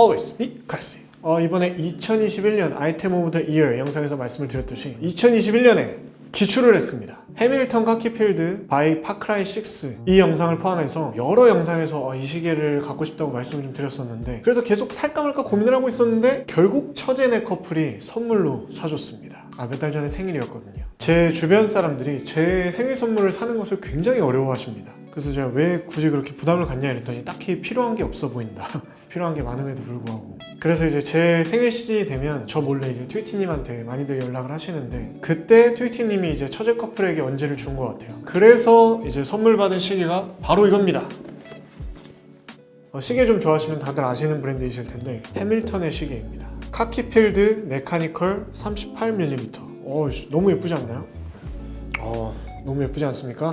always be classy. 이번에 2021년 아이템 오브 더 이어 영상에서 말씀을 드렸듯이 2021년에 기출을 했습니다. 해밀턴 카키필드 바이 파크라이 6 이 영상을 포함해서 여러 영상에서 이 시계를 갖고 싶다고 말씀을 좀 드렸었는데, 그래서 계속 살까 말까 고민을 하고 있었는데 결국 처제네 커플이 선물로 사줬습니다. 몇 달 전에 생일이었거든요. 제 주변 사람들이 제 생일 선물을 사는 것을 굉장히 어려워하십니다. 그래서 제가 왜 굳이 그렇게 부담을 갖냐 이랬더니 딱히 필요한 게 없어 보인다. 필요한 게 많음에도 불구하고. 그래서 이제 제 생일 시즌이 되면 저 몰래 이제 트위티님한테 많이들 연락을 하시는데, 그때 트위티님이 이제 처제 커플에게 언지를 준 것 같아요. 그래서 이제 선물 받은 시계가 바로 이겁니다. 시계 좀 좋아하시면 다들 아시는 브랜드이실 텐데 해밀턴의 시계입니다. 카키필드 메카니컬 38mm. 너무 예쁘지 않나요? 너무 예쁘지 않습니까?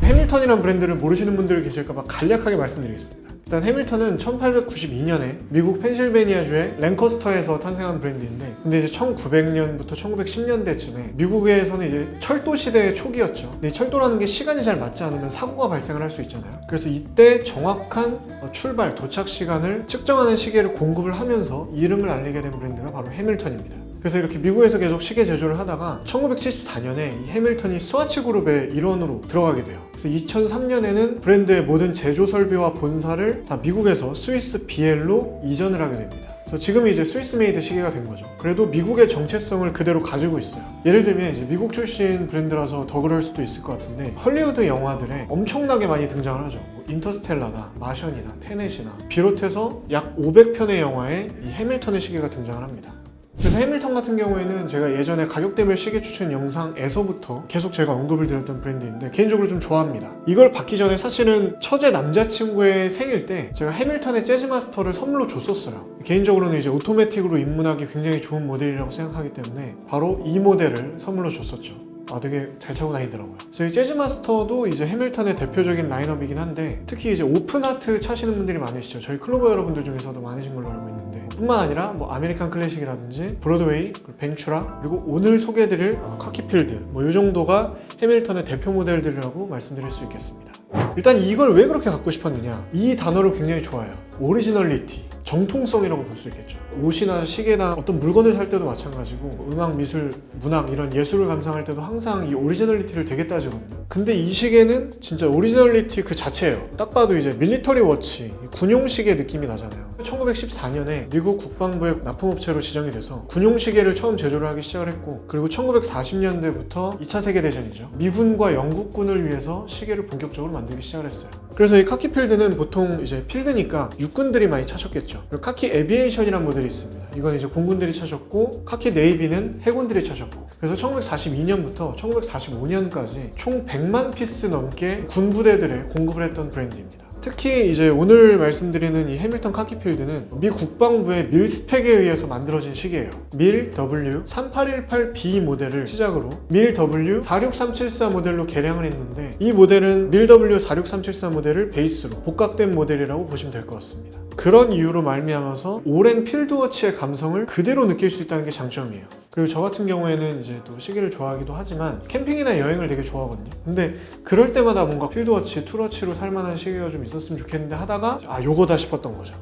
해밀턴이란 브랜드를 모르시는 분들이 계실까봐 간략하게 말씀드리겠습니다. 일단 해밀턴은 1892년에 미국 펜실베니아주의 랭커스터에서 탄생한 브랜드인데, 근데 이제 1900년부터 1910년대쯤에 미국에서는 이제 철도 시대의 초기였죠. 근데 이 철도라는 게 시간이 잘 맞지 않으면 사고가 발생을 할 수 있잖아요. 그래서 이때 정확한 출발, 도착 시간을 측정하는 시계를 공급을 하면서 이름을 알리게 된 브랜드가 바로 해밀턴입니다. 그래서 이렇게 미국에서 계속 시계 제조를 하다가 1974년에 이 해밀턴이 스와치 그룹의 일원으로 들어가게 돼요. 그래서 2003년에는 브랜드의 모든 제조 설비와 본사를 다 미국에서 스위스 비엘로 이전을 하게 됩니다. 그래서 지금은 이제 스위스 메이드 시계가 된 거죠. 그래도 미국의 정체성을 그대로 가지고 있어요. 예를 들면 이제 미국 출신 브랜드라서 더 그럴 수도 있을 것 같은데, 헐리우드 영화들에 엄청나게 많이 등장을 하죠. 인터스텔라나 마션이나 테넷이나 비롯해서 약 500편의 영화에 이 해밀턴의 시계가 등장을 합니다. 그래서 해밀턴 같은 경우에는 제가 예전에 가격대별 시계 추천 영상에서부터 계속 제가 언급을 드렸던 브랜드인데 개인적으로 좀 좋아합니다. 이걸 받기 전에 사실은 처제 남자친구의 생일 때 제가 해밀턴의 재즈마스터를 선물로 줬었어요. 개인적으로는 이제 오토매틱으로 입문하기 굉장히 좋은 모델이라고 생각하기 때문에 바로 이 모델을 선물로 줬었죠. 되게 잘 차고 다니더라고요. 저희 재즈마스터도 이제 해밀턴의 대표적인 라인업이긴 한데, 특히 이제 오픈하트 차시는 분들이 많으시죠. 저희 클로버 여러분들 중에서도 많으신 걸로 알고 있는데, 뿐만 아니라 뭐 아메리칸 클래식이라든지 브로드웨이, 벤츄라, 그리고 오늘 소개해드릴 카키필드, 이 정도가 해밀턴의 대표 모델들이라고 말씀드릴 수 있겠습니다. 일단 이걸 왜 그렇게 갖고 싶었느냐, 이 단어를 굉장히 좋아해요. 오리지널리티, 정통성이라고 볼 수 있겠죠. 옷이나 시계나 어떤 물건을 살 때도 마찬가지고, 음악, 미술, 문학 이런 예술을 감상할 때도 항상 이 오리지널리티를 되게 따지거든요. 근데 이 시계는 진짜 오리지널리티 그 자체예요. 딱 봐도 이제 밀리터리 워치, 군용 시계 느낌이 나잖아요. 1914년에 미국 국방부의 납품업체로 지정이 돼서 군용 시계를 처음 제조를 하기 시작을 했고, 그리고 1940년대부터 2차 세계대전이죠. 미군과 영국군을 위해서 시계를 본격적으로 만들기 시작을 했어요. 그래서 이 카키필드는 보통 이제 필드니까 육군들이 많이 차셨겠죠. 카키 에비에이션이라는 모델이 있습니다. 이건 이제 공군들이 차셨고, 카키 네이비는 해군들이 차셨고, 그래서 1942년부터 1945년까지 총 100만 피스 넘게 군부대들에 공급을 했던 브랜드입니다. 특히 이제 오늘 말씀드리는 이 해밀턴 카키필드는 미 국방부의 밀 스펙에 의해서 만들어진 시계예요. 밀 W3818B 모델을 시작으로 밀 W46374 모델로 개량을 했는데, 이 모델은 밀 W46374 모델을 베이스로 복각된 모델이라고 보시면 될 것 같습니다. 그런 이유로 말미암아서 오랜 필드워치의 감성을 그대로 느낄 수 있다는 게 장점이에요. 그리고 저 같은 경우에는 이제 또 시계를 좋아하기도 하지만 캠핑이나 여행을 되게 좋아하거든요. 근데 그럴 때마다 뭔가 필드워치, 투워치로 살만한 시계가 좀 있었으면 좋겠는데 하다가 요거다 싶었던 거죠.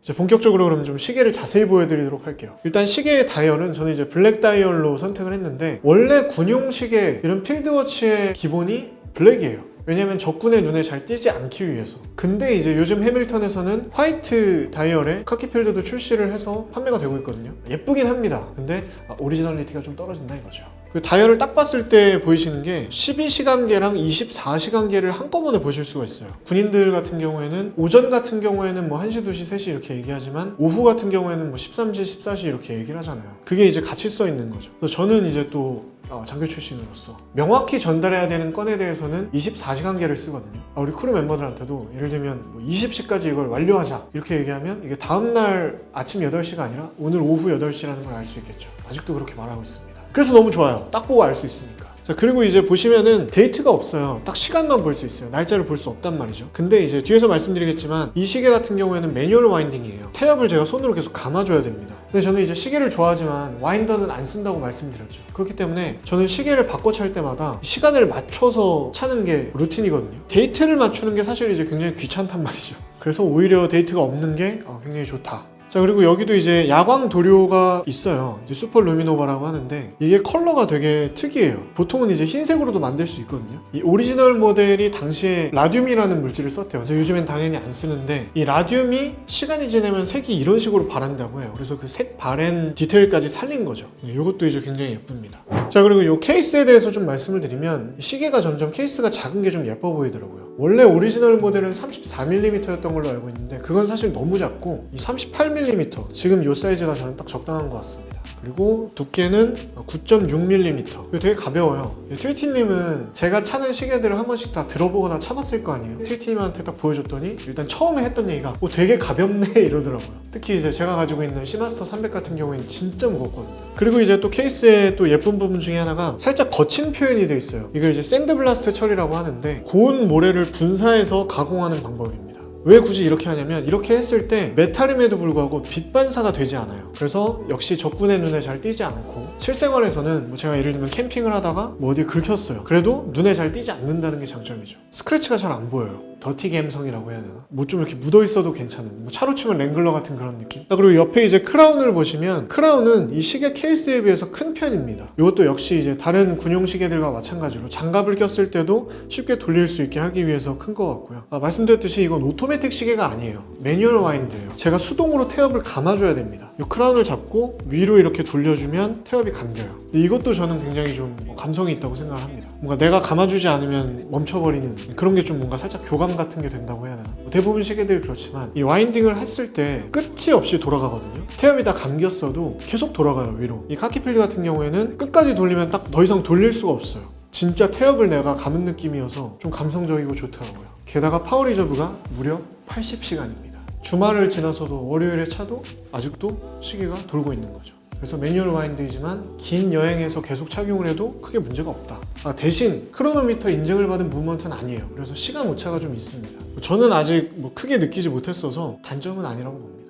이제 본격적으로 그럼 좀 시계를 자세히 보여드리도록 할게요. 일단 시계의 다이얼은 저는 이제 블랙 다이얼로 선택을 했는데, 원래 군용 시계 이런 필드워치의 기본이 블랙이에요. 왜냐면 적군의 눈에 잘 띄지 않기 위해서. 근데 이제 요즘 해밀턴에서는 화이트 다이얼에 카키필드도 출시를 해서 판매가 되고 있거든요. 예쁘긴 합니다. 근데 오리지널리티가 좀 떨어진다 이거죠. 그 다이얼을 딱 봤을 때 보이시는 게 12시간계랑 24시간계를 한꺼번에 보실 수가 있어요. 군인들 같은 경우에는 오전 같은 경우에는 뭐 1시, 2시, 3시 이렇게 얘기하지만, 오후 같은 경우에는 뭐 13시, 14시 이렇게 얘기를 하잖아요. 그게 이제 같이 써 있는 거죠. 그래서 저는 이제 또 장교 출신으로서 명확히 전달해야 되는 건에 대해서는 24시간계를 쓰거든요. 우리 크루 멤버들한테도 예를 들면 뭐 20시까지 이걸 완료하자 이렇게 얘기하면 이게 다음날 아침 8시가 아니라 오늘 오후 8시라는 걸 알 수 있겠죠. 아직도 그렇게 말하고 있습니다. 그래서 너무 좋아요. 딱 보고 알 수 있으니까. 자, 그리고 이제 보시면은 데이트가 없어요. 딱 시간만 볼 수 있어요. 날짜를 볼 수 없단 말이죠. 근데 이제 뒤에서 말씀드리겠지만 이 시계 같은 경우에는 매뉴얼 와인딩이에요. 태엽을 제가 손으로 계속 감아줘야 됩니다. 근데 저는 이제 시계를 좋아하지만 와인더는 안 쓴다고 말씀드렸죠. 그렇기 때문에 저는 시계를 바꿔 찰 때마다 시간을 맞춰서 차는 게 루틴이거든요. 데이트를 맞추는 게 사실 이제 굉장히 귀찮단 말이죠. 그래서 오히려 데이트가 없는 게 굉장히 좋다. 자, 그리고 여기도 이제 야광 도료가 있어요. 이제 슈퍼 루미노바라고 하는데 이게 컬러가 되게 특이해요. 보통은 이제 흰색으로도 만들 수 있거든요. 이 오리지널 모델이 당시에 라듐이라는 물질을 썼대요. 그래서 요즘엔 당연히 안 쓰는데 이 라듐이 시간이 지나면 색이 이런 식으로 바란다고 해요. 그래서 그 색 바랜 디테일까지 살린 거죠. 이것도 이제 굉장히 예쁩니다. 자, 그리고 이 케이스에 대해서 좀 말씀을 드리면 시계가 점점 케이스가 작은 게 좀 예뻐 보이더라고요. 원래 오리지널 모델은 34mm였던 걸로 알고 있는데 그건 사실 너무 작고 이 38mm 지금 이 사이즈가 저는 딱 적당한 것 같습니다. 그리고 두께는 9.6mm. 되게 가벼워요. 트위티님은 제가 차는 시계들을 한 번씩 다 들어보거나 차봤을 거 아니에요. 트위티님한테 딱 보여줬더니 일단 처음에 했던 얘기가 되게 가볍네 이러더라고요. 특히 이제 제가 가지고 있는 시마스터 300 같은 경우에는 진짜 무겁거든요. 그리고 이제 또 케이스에 또 예쁜 부분 중에 하나가 살짝 거친 표현이 돼 있어요. 이걸 이제 샌드블라스트 처리라고 하는데 고온 모래를 분사해서 가공하는 방법입니다. 왜 굳이 이렇게 하냐면 이렇게 했을 때 메탈임에도 불구하고 빛 반사가 되지 않아요. 그래서 역시 적군의 눈에 잘 띄지 않고 실생활에서는 제가 예를 들면 캠핑을 하다가 어디 긁혔어요. 그래도 눈에 잘 띄지 않는다는 게 장점이죠. 스크래치가 잘 안 보여요. 더티 감성이라고 해야 되나? 좀 이렇게 묻어 있어도 괜찮은 차로 치면 랭글러 같은 그런 느낌. 그리고 옆에 이제 크라운을 보시면 크라운은 이 시계 케이스에 비해서 큰 편입니다. 이것도 역시 이제 다른 군용 시계들과 마찬가지로 장갑을 꼈을 때도 쉽게 돌릴 수 있게 하기 위해서 큰 것 같고요. 말씀드렸듯이 이건 오토매틱 시계가 아니에요. 매뉴얼 와인드예요. 제가 수동으로 태엽을 감아줘야 됩니다. 이 크라운을 잡고 위로 이렇게 돌려주면 태엽이 감겨요. 이것도 저는 굉장히 좀 감성이 있다고 생각을 합니다. 뭔가 내가 감아주지 않으면 멈춰버리는 그런 게 좀 뭔가 살짝 교감 같은 게 된다고 해야 되나? 대부분 시계들이 그렇지만 이 와인딩을 했을 때 끝이 없이 돌아가거든요. 태엽이 다 감겼어도 계속 돌아가요, 위로. 이 카키필드 같은 경우에는 끝까지 돌리면 딱 더 이상 돌릴 수가 없어요. 진짜 태엽을 내가 감은 느낌이어서 좀 감성적이고 좋더라고요. 게다가 파워 리저브가 무려 80시간입니다. 주말을 지나서도 월요일에 차도 아직도 시계가 돌고 있는 거죠. 그래서 매뉴얼 와인드이지만 긴 여행에서 계속 착용을 해도 크게 문제가 없다. 대신 크로노미터 인증을 받은 무브먼트는 아니에요. 그래서 시간 오차가 좀 있습니다. 저는 아직 크게 느끼지 못했어서 단점은 아니라고 봅니다.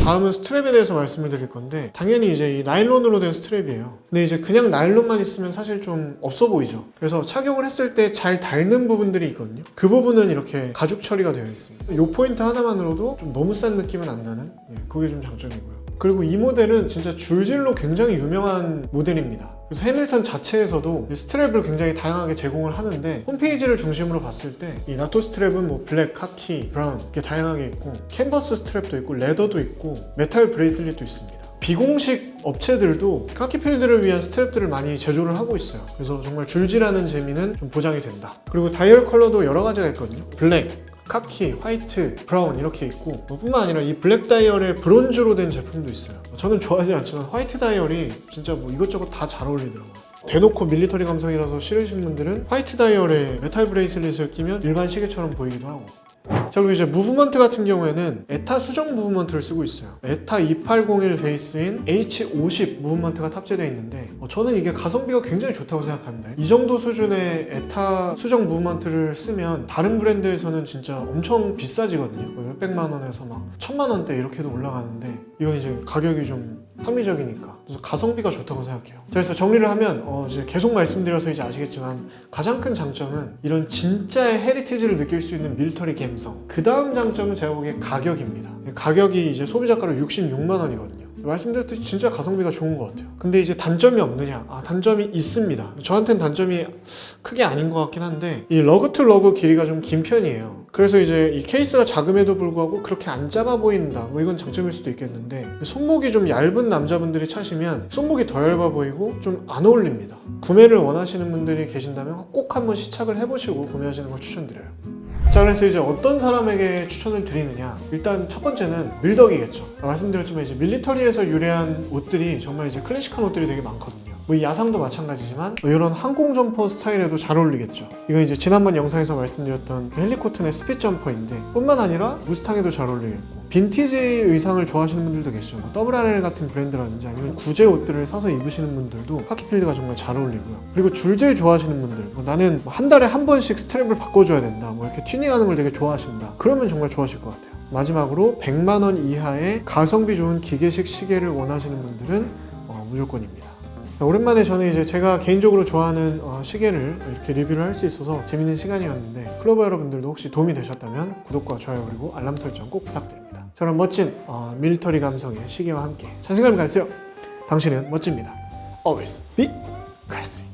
다음은 스트랩에 대해서 말씀을 드릴 건데 당연히 이제 이 나일론으로 된 스트랩이에요. 근데 이제 그냥 나일론만 있으면 사실 좀 없어 보이죠. 그래서 착용을 했을 때 잘 닳는 부분들이 있거든요. 그 부분은 이렇게 가죽 처리가 되어 있습니다. 이 포인트 하나만으로도 좀 너무 싼 느낌은 안 나는 그게 좀 장점이고요. 그리고 이 모델은 진짜 줄질로 굉장히 유명한 모델입니다. 그래서 해밀턴 자체에서도 스트랩을 굉장히 다양하게 제공을 하는데 홈페이지를 중심으로 봤을 때 이 나토 스트랩은 블랙, 카키, 브라운 이렇게 다양하게 있고 캔버스 스트랩도 있고 레더도 있고 메탈 브레이슬릿도 있습니다. 비공식 업체들도 카키필드를 위한 스트랩들을 많이 제조를 하고 있어요. 그래서 정말 줄질하는 재미는 좀 보장이 된다. 그리고 다이얼 컬러도 여러 가지가 있거든요. 블랙, 카키, 화이트, 브라운 이렇게 있고 뿐만 아니라 이 블랙 다이얼에 브론즈로 된 제품도 있어요. 저는 좋아하지 않지만 화이트 다이얼이 진짜 이것저것 다 잘 어울리더라고요. 대놓고 밀리터리 감성이라서 싫으신 분들은 화이트 다이얼에 메탈 브레이슬릿을 끼면 일반 시계처럼 보이기도 하고. 자, 그리고 이제 무브먼트 같은 경우에는 에타 수정 무브먼트를 쓰고 있어요. 에타 2801 베이스인 H50 무브먼트가 탑재되어 있는데 저는 이게 가성비가 굉장히 좋다고 생각합니다. 이 정도 수준의 에타 수정 무브먼트를 쓰면 다른 브랜드에서는 진짜 엄청 비싸지거든요. 몇백만 원에서 막 1000만 원대 이렇게도 올라가는데 이건 이제 가격이 좀 합리적이니까 그래서 가성비가 좋다고 생각해요. 그래서 정리를 하면 이제 계속 말씀드려서 이제 아시겠지만 가장 큰 장점은 이런 진짜의 헤리티지를 느낄 수 있는 밀리터리 감성. 그 다음 장점은 제가 보기에 가격입니다. 가격이 이제 소비자가로 66만 원이거든요. 말씀드렸듯이 진짜 가성비가 좋은 것 같아요. 근데 이제 단점이 없느냐? 단점이 있습니다. 저한테는 단점이 크게 아닌 것 같긴 한데 이 러그 투 러그 길이가 좀 긴 편이에요. 그래서 이제 이 케이스가 작음에도 불구하고 그렇게 안 작아 보인다. 이건 장점일 수도 있겠는데 손목이 좀 얇은 남자분들이 차시면 손목이 더 얇아 보이고 좀 안 어울립니다. 구매를 원하시는 분들이 계신다면 꼭 한번 시착을 해보시고 구매하시는 걸 추천드려요. 자, 그래서 이제 어떤 사람에게 추천을 드리느냐. 일단 첫 번째는 밀덕이겠죠. 말씀드렸지만 이제 밀리터리에서 유래한 옷들이 정말 이제 클래식한 옷들이 되게 많거든요. 이 야상도 마찬가지지만 이런 항공 점퍼 스타일에도 잘 어울리겠죠. 이건 이제 지난번 영상에서 말씀드렸던 그 헬리코튼의 스핏 점퍼인데 뿐만 아니라 무스탕에도 잘 어울리겠고 빈티지 의상을 좋아하시는 분들도 계시죠. 뭐 WRL 같은 브랜드라든지 아니면 구제 옷들을 사서 입으시는 분들도 카키필드가 정말 잘 어울리고요. 그리고 줄질 좋아하시는 분들, 뭐 나는 한 달에 한 번씩 스트랩을 바꿔줘야 된다, 뭐 이렇게 튜닝하는 걸 되게 좋아하신다, 그러면 정말 좋아하실 것 같아요. 마지막으로 100만 원 이하의 가성비 좋은 기계식 시계를 원하시는 분들은 무조건입니다. 오랜만에 저는 이제 제가 개인적으로 좋아하는 시계를 이렇게 리뷰를 할 수 있어서 재밌는 시간이었는데, 클로버 여러분들도 혹시 도움이 되셨다면 구독과 좋아요 그리고 알람 설정 꼭 부탁드립니다. 저런 멋진 밀리터리 감성의 시계와 함께 자신감을 가지세요. 당신은 멋집니다. Always be classy.